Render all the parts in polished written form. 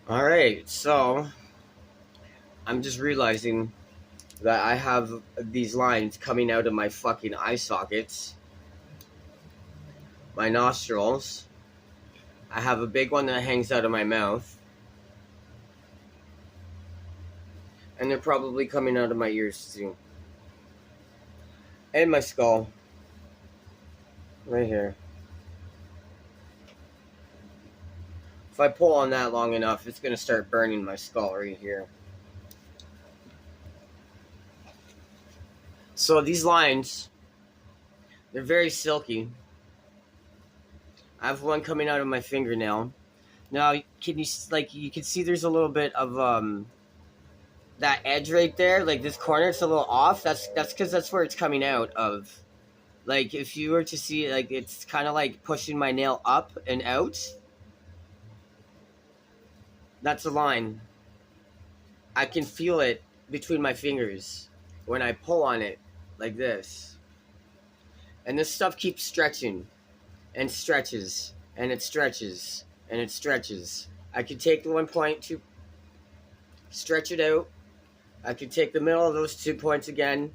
Alright, so I'm just realizing that I have these lines coming out of my fucking eye sockets, my nostrils. I have a big one that hangs out of my mouth, and they're probably coming out of my ears too. And my skull. Right here. If I pull on that long enough, it's gonna start burning my skull right here. So these lines, they're very silky. I have one coming out of my fingernail. Now, you can see there's a little bit of that edge right there, like this corner, it's a little off. That's because that's where it's coming out of. Like if you were to see, like it's kind of like pushing my nail up and out. That's a line. I can feel it between my fingers when I pull on it like this. And this stuff keeps stretching and stretches and it stretches and it stretches. I could take the 1 point to stretch it out. I could take the middle of those 2 points again,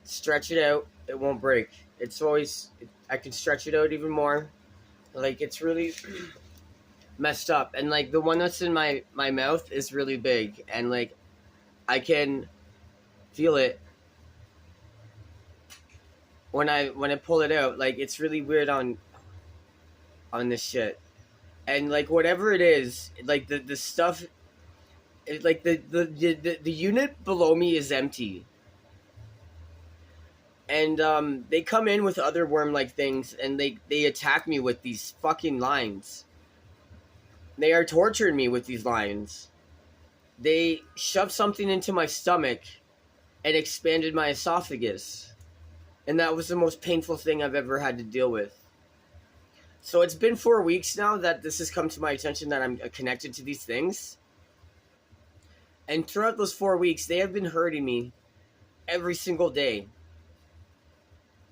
stretch it out. It won't break. I can stretch it out even more. Like it's really messed up. And like the one that's in my mouth is really big. And like I can feel it when I pull it out. Like it's really weird on this shit. And like whatever it is, like the stuff, like the unit below me is empty. And they come in with other worm-like things, and they attack me with these fucking lines. They are torturing me with these lines. They shoved something into my stomach and expanded my esophagus. And that was the most painful thing I've ever had to deal with. So it's been 4 weeks now that this has come to my attention that I'm connected to these things. And throughout those 4 weeks, they have been hurting me every single day.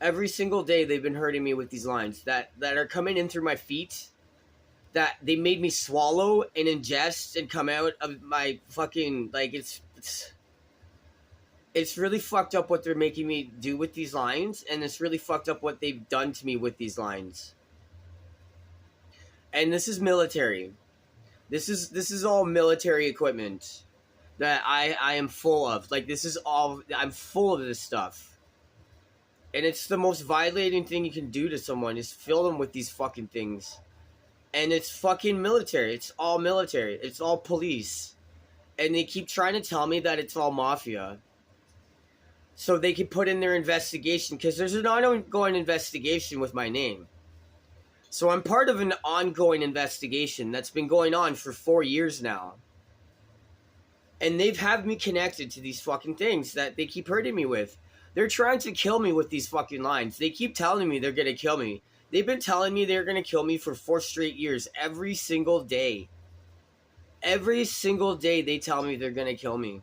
Every single day they've been hurting me with these lines that are coming in through my feet, that they made me swallow and ingest and come out of my fucking, like, it's really fucked up what they're making me do with these lines, and it's really fucked up what they've done to me with these lines. And this is military. This is all military equipment that I am full of. Like, I'm full of this stuff. And it's the most violating thing you can do to someone is fill them with these fucking things. And it's fucking military. It's all military. It's all police. And they keep trying to tell me that it's all mafia. So they can put in their investigation, because there's an ongoing investigation with my name. So I'm part of an ongoing investigation that's been going on for 4 years now. And they've had me connected to these fucking things that they keep hurting me with. They're trying to kill me with these fucking lines. They keep telling me they're going to kill me. They've been telling me they're going to kill me for 4 straight years. Every single day. Every single day they tell me they're going to kill me.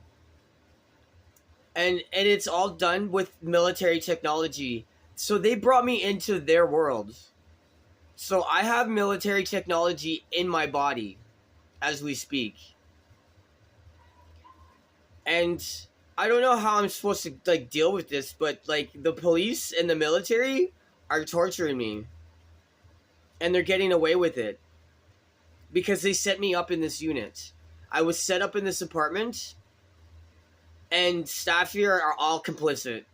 And it's all done with military technology. So they brought me into their world. So I have military technology in my body as we speak. And I don't know how I'm supposed to like deal with this, but like the police and the military are torturing me. And they're getting away with it. Because they set me up in this unit. I was set up in this apartment. And staff here are all complicit.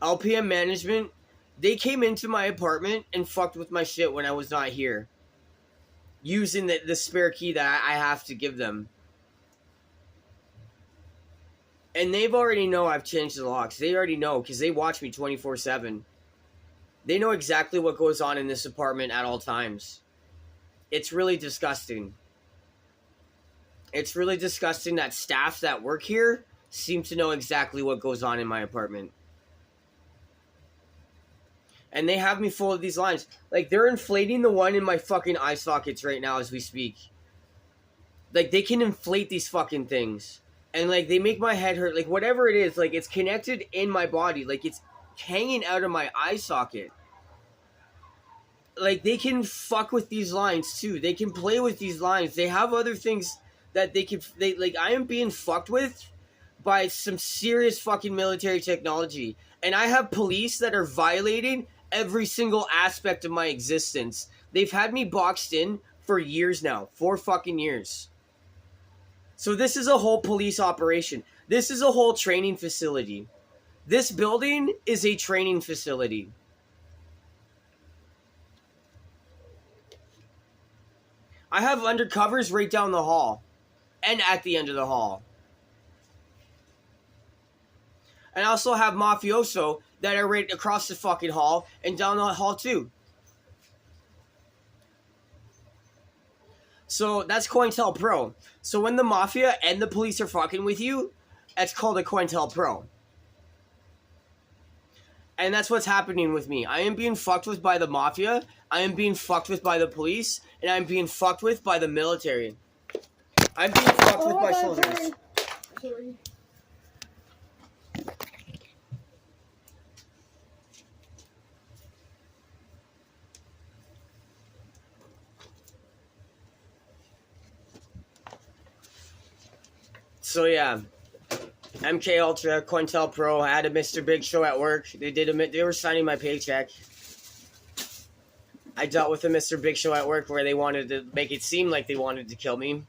LPM management, they came into my apartment and fucked with my shit when I was not here. Using the spare key that I have to give them. And they've already know I've changed the locks. They already know because they watch me 24/7. They know exactly what goes on in this apartment at all times. It's really disgusting. It's really disgusting that staff that work here seem to know exactly what goes on in my apartment. And they have me full of these lines. Like, they're inflating the one in my fucking eye sockets right now as we speak. Like, they can inflate these fucking things. And, like, they make my head hurt. Like, whatever it is, like, it's connected in my body. Like, it's hanging out of my eye socket. like, they can fuck with these lines too. They can play with these lines. They have other things that I am being fucked with by some serious fucking military technology. And I have police that are violating every single aspect of my existence. They've had me boxed in for years now. 4 fucking years. So this is a whole police operation. This is a whole training facility. This building is a training facility. I have undercovers right down the hall. And at the end of the hall. And I also have mafioso that are right across the fucking hall and down the hall too. So that's COINTELPRO. So when the mafia and the police are fucking with you, that's called a COINTELPRO. And that's what's happening with me. I am being fucked with by the mafia, I am being fucked with by the police, and I'm being fucked with by the military. I'm being fucked with by soldiers. Sorry. So yeah, MK Ultra, COINTELPRO. I had a Mr. Big Show at work. They were signing my paycheck. I dealt with a Mr. Big Show at work where they wanted to make it seem like they wanted to kill me,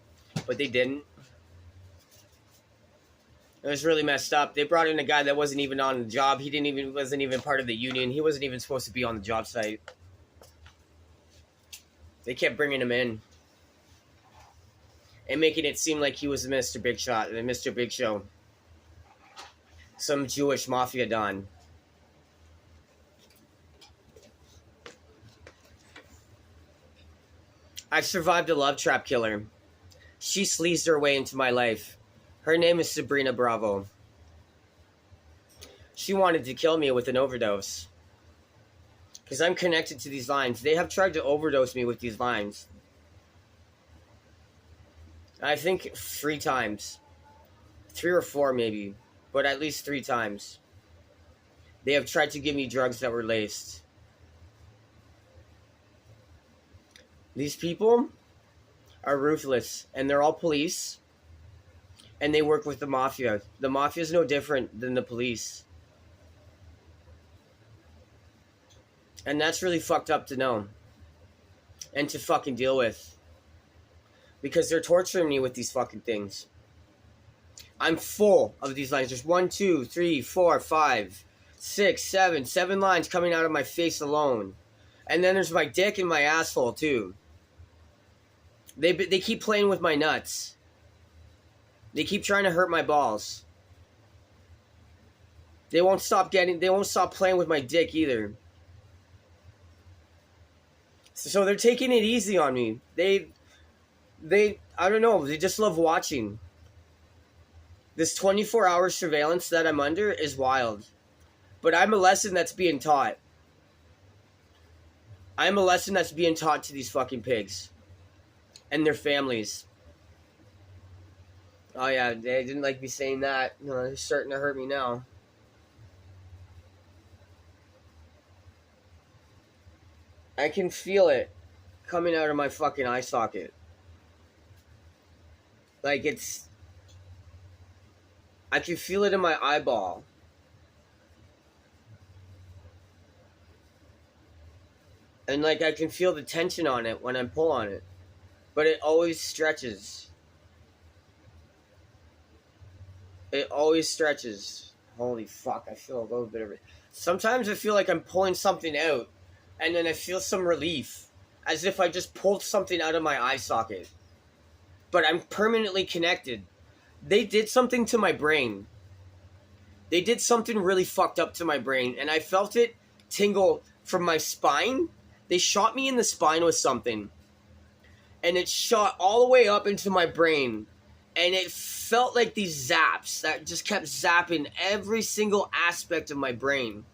but they didn't. It was really messed up. They brought in a guy that wasn't even on the job. He wasn't even part of the union. He wasn't even supposed to be on the job site. They kept bringing him in and making it seem like he was Mr. Big Shot and Mr. Big Show. Some Jewish mafia don. I've survived a love trap killer. She sleazed her way into my life. Her name is Sabrina Bravo. She wanted to kill me with an overdose. Because I'm connected to these lines. They have tried to overdose me with these lines. I think 3 times. 3 or 4 maybe. But at least 3 times. They have tried to give me drugs that were laced. These people are ruthless. And they're all police. And they work with the mafia. The mafia is no different than the police. And that's really fucked up to know. And to fucking deal with. Because they're torturing me with these fucking things. I'm full of these lines. There's 1, 2, 3, 4, 5, 6, 7. 7 lines coming out of my face alone. And then there's my dick and my asshole too. They keep playing with my nuts. They keep trying to hurt my balls. They won't stop playing with my dick either. So they're taking it easy on me. They I don't know, they just love watching. This 24-hour surveillance that I'm under is wild. But I'm a lesson that's being taught. I'm a lesson that's being taught to these fucking pigs. And their families. Oh yeah, they didn't like me saying that. No, they're starting to hurt me now. I can feel it coming out of my fucking eye socket. Like I can feel it in my eyeball. And like I can feel the tension on it when I pull on it. But it always stretches. It always stretches. Holy fuck, I feel a little bit of it. Sometimes I feel like I'm pulling something out. And then I feel some relief. As if I just pulled something out of my eye socket. But I'm permanently connected. They did something to my brain. They did something really fucked up to my brain. And I felt it tingle from my spine. They shot me in the spine with something. And it shot all the way up into my brain. And it felt like these zaps that just kept zapping every single aspect of my brain.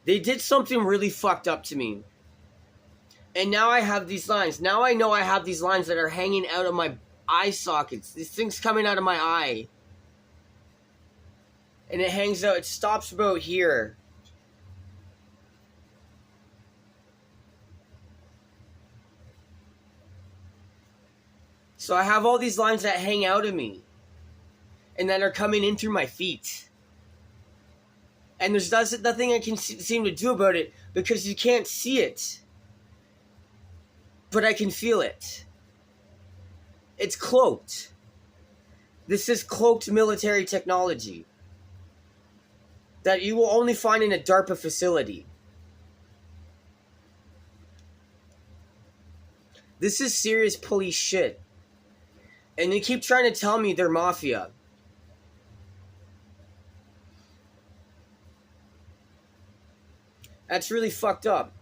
They did something really fucked up to me. And now I have these lines. Now I know I have these lines that are hanging out of my eye sockets. These things coming out of my eye. And it hangs out. It stops about here. So I have all these lines that hang out of me and that are coming in through my feet. And there's nothing I can seem to do about it because you can't see it. But I can feel it. It's cloaked. This is cloaked military technology that you will only find in a DARPA facility. This is serious police shit. And they keep trying to tell me they're mafia. That's really fucked up.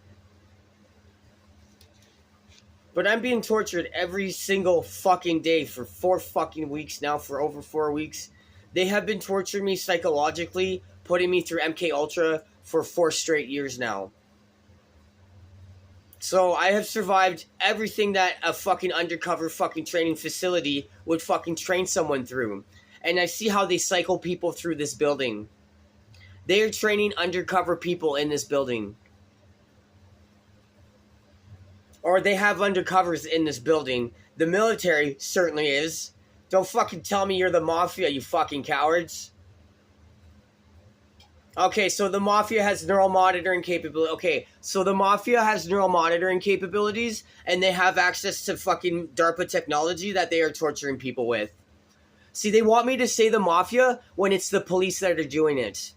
But I'm being tortured every single fucking day for 4 fucking weeks now, for over 4 weeks. They have been torturing me psychologically, putting me through MK Ultra for 4 straight years now. So I have survived everything that a fucking undercover fucking training facility would fucking train someone through. And I see how they cycle people through this building. They are training undercover people in this building. Or they have undercovers in this building. The military certainly is. Don't fucking tell me you're the mafia, you fucking cowards. Okay, so the mafia has neural monitoring capability. Okay, so the mafia has neural monitoring capabilities, and they have access to fucking DARPA technology that they are torturing people with. See, they want me to say the mafia when it's the police that are doing it.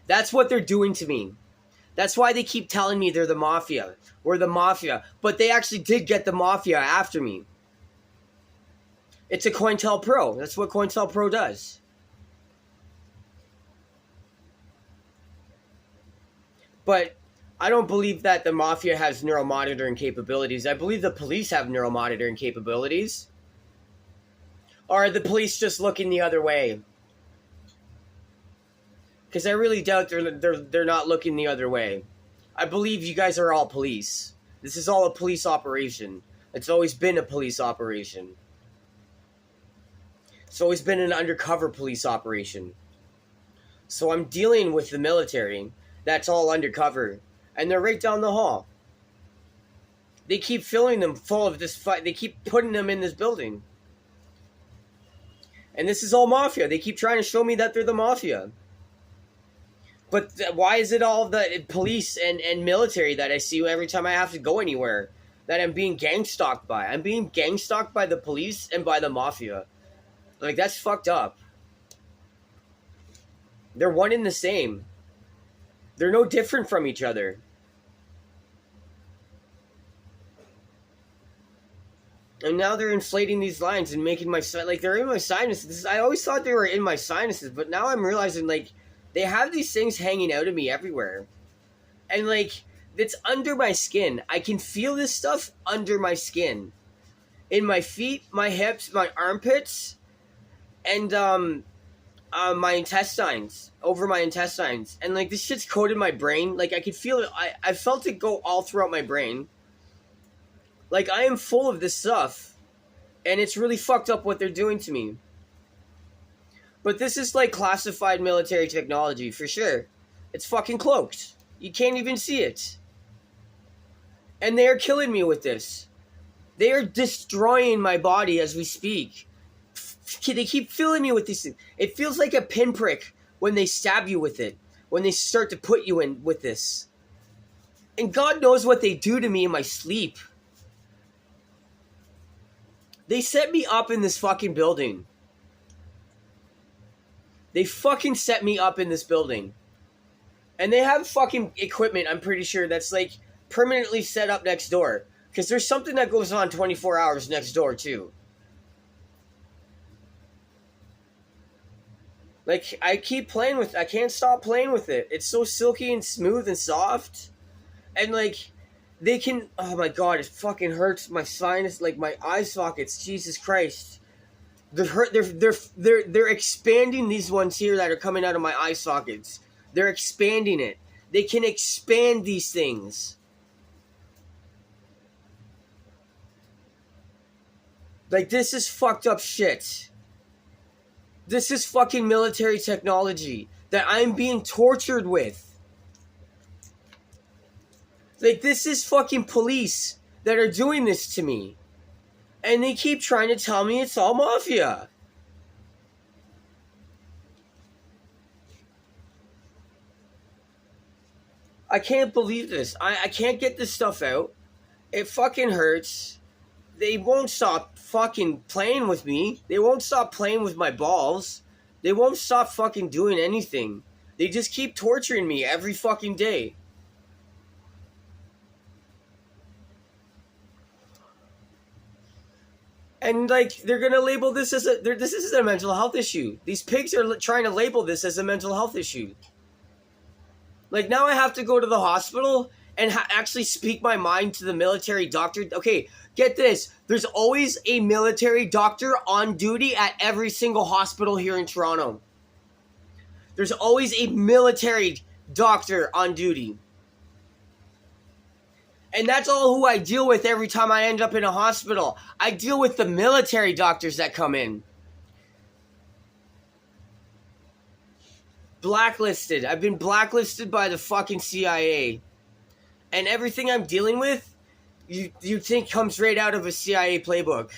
That's what they're doing to me. That's why they keep telling me they're the mafia. We're the mafia. But they actually did get the mafia after me. It's a COINTELPRO. That's what COINTELPRO does. But I don't believe that the mafia has neural monitoring capabilities. I believe the police have neural monitoring capabilities. Or are the police just looking the other way? Because I really doubt they're not looking the other way. I believe you guys are all police. This is all a police operation. It's always been a police operation. It's always been an undercover police operation. So I'm dealing with the military. That's all undercover. And they're right down the hall. They keep filling them full of this fight. They keep putting them in this building. And this is all mafia. They keep trying to show me that they're the mafia. But why is it all the police and military that I see every time I have to go anywhere that I'm being gang stalked by? I'm being gang stalked by the police and by the mafia. Like, that's fucked up. They're one and the same. They're no different from each other. And now they're inflating these lines and making my, like, they're in my sinuses. I always thought they were in my sinuses, but now I'm realizing, like, they have these things hanging out of me everywhere. And, like, it's under my skin. I can feel this stuff under my skin. In my feet, my hips, my armpits, and, my intestines. Over my intestines. And, like, this shit's coated my brain. Like, I could feel it. I felt it go all throughout my brain. Like, I am full of this stuff. And it's really fucked up what they're doing to me. But this is like classified military technology, for sure. It's fucking cloaked. You can't even see it. And they are killing me with this. They are destroying my body as we speak. They keep filling me with these things. It feels like a pinprick when they stab you with it. When they start to put you in with this. And God knows what they do to me in my sleep. They set me up in this fucking building. They fucking set me up in this building. And they have fucking equipment, I'm pretty sure, that's like permanently set up next door. Because there's something that goes on 24 hours next door, too. Like, I can't stop playing with it. It's so silky and smooth and soft. And, like, they can, oh my god, it fucking hurts my sinus, like my eye sockets, Jesus Christ. They're expanding these ones here that are coming out of my eye sockets. They're expanding it. They can expand these things. Like, this is fucked up shit. This is fucking military technology that I'm being tortured with. Like, this is fucking police that are doing this to me. And they keep trying to tell me it's all mafia. I can't believe this. I can't get this stuff out. It fucking hurts. They won't stop fucking playing with me. They won't stop playing with my balls. They won't stop fucking doing anything. They just keep torturing me every fucking day. And like they're gonna label this as this is a mental health issue. These pigs are trying to label this as a mental health issue. Like now I have to go to the hospital and actually speak my mind to the military doctor. Okay, get this. There's always a military doctor on duty at every single hospital here in Toronto. There's always a military doctor on duty. And that's all who I deal with every time I end up in a hospital. I deal with the military doctors that come in. Blacklisted. I've been blacklisted by the fucking CIA. And everything I'm dealing with, you think comes right out of a CIA playbook.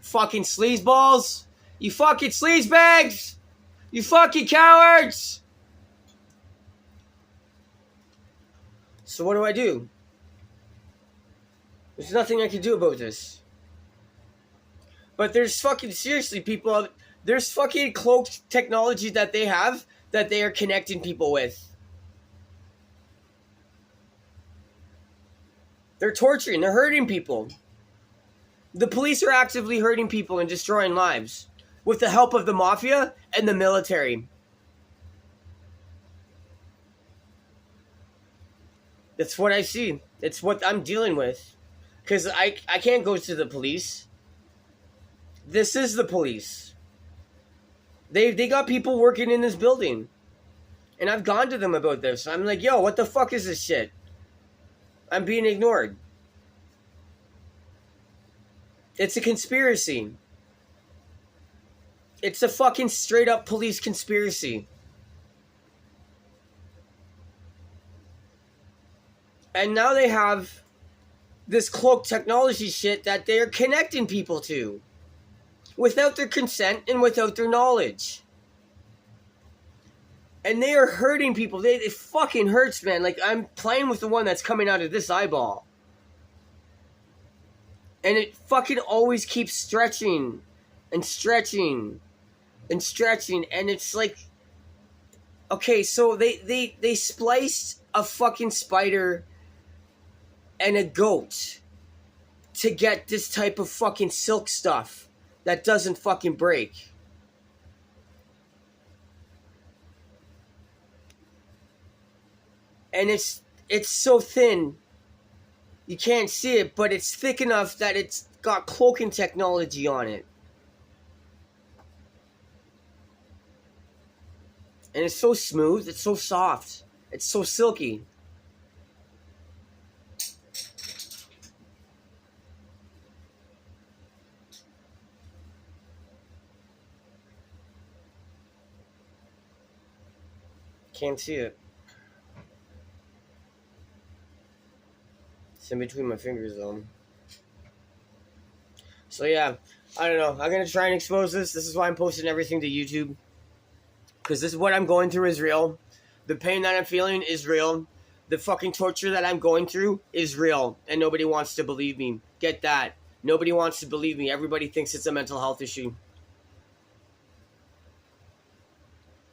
Fucking sleazeballs. You fucking sleazebags. You fucking cowards. So what do? There's nothing I can do about this. But there's fucking, seriously, people, there's fucking cloaked technology that they have that they are connecting people with. They're torturing, they're hurting people. The police are actively hurting people and destroying lives with the help of the mafia and the military. That's what I see. It's what I'm dealing with. Because I can't go to the police. This is the police. They got people working in this building. And I've gone to them about this. I'm like, yo, what the fuck is this shit? I'm being ignored. It's a conspiracy. It's a fucking straight up police conspiracy. And now they have this cloaked technology shit that they're connecting people to without their consent and without their knowledge. And they are hurting people. It fucking hurts, man. Like, I'm playing with the one that's coming out of this eyeball. And it fucking always keeps stretching and stretching and stretching. And it's like, okay, so they spliced a fucking spider and a goat to get this type of fucking silk stuff that doesn't fucking break. And it's so thin, you can't see it, but it's thick enough that it's got cloaking technology on it. And it's so smooth, it's so soft, it's so silky. Can't see it. It's in between my fingers though. So yeah, I don't know. I'm gonna try and expose this. This is why I'm posting everything to YouTube. Because this is what I'm going through is real. The pain that I'm feeling is real. The fucking torture that I'm going through is real. And nobody wants to believe me. Get that. Nobody wants to believe me. Everybody thinks it's a mental health issue.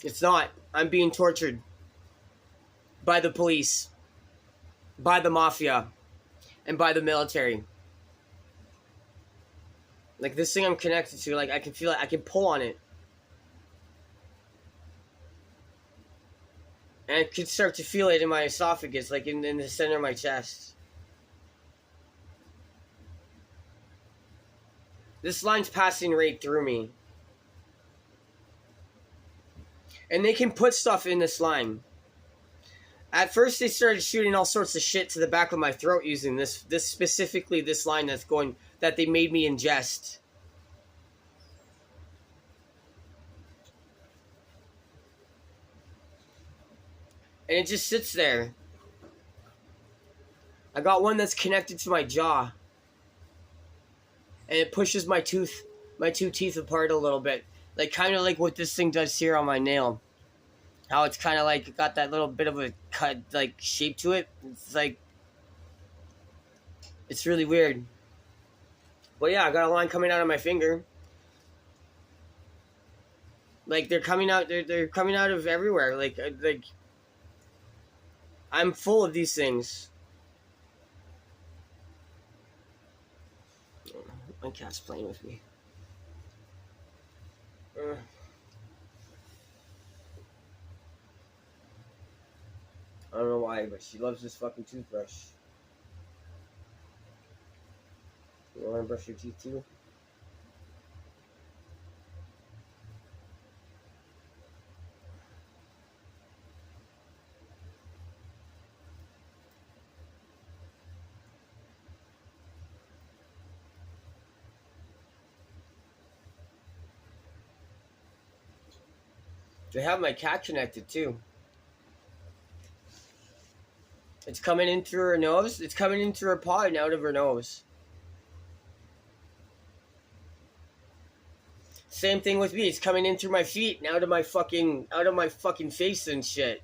It's not. I'm being tortured. By the police. By the mafia. And by the military. Like this thing I'm connected to, like I can feel it. I can pull on it. And I could start to feel it in my esophagus, like in the center of my chest. This line's passing right through me. And they can put stuff in this line. At first, they started shooting all sorts of shit to the back of my throat using this specifically this line that they made me ingest. And it just sits there. I got one that's connected to my jaw. and it pushes my two teeth apart a little bit, like kind of like what this thing does here on my nail. How it's kind of like got that little bit of a cut like shape to it. It's like it's really weird. But yeah, I got a line coming out of my finger. Like they're coming out. They're coming out of everywhere. Like I'm full of these things. My cat's playing with me. I don't know why, but she loves this fucking toothbrush. You want to brush your teeth too? I have my cat connected too. It's coming in through her nose. It's coming in through her paw and out of her nose. Same thing with me. It's coming in through my feet and out of my fucking face and shit.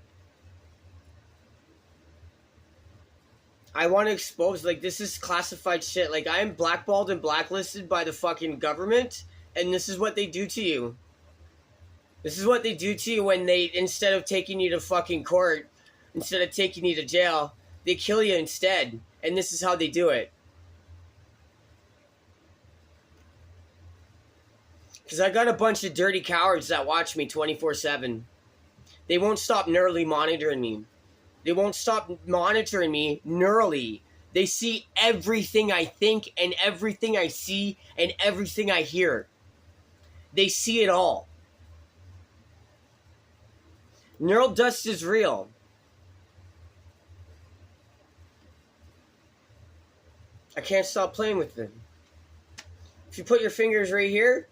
I want to expose, like, this is classified shit. Like, I am blackballed and blacklisted by the fucking government, and this is what they do to you. This is what they do to you when they, instead of taking you to fucking court, instead of taking you to jail, they kill you instead. And this is how they do it. Because I got a bunch of dirty cowards that watch me 24/7. They won't stop neurally monitoring me. They won't stop monitoring me neurally. They see everything I think and everything I see and everything I hear. They see it all. Neural dust is real. I can't stop playing with them. If you put your fingers right here,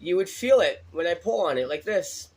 you would feel it when I pull on it like this.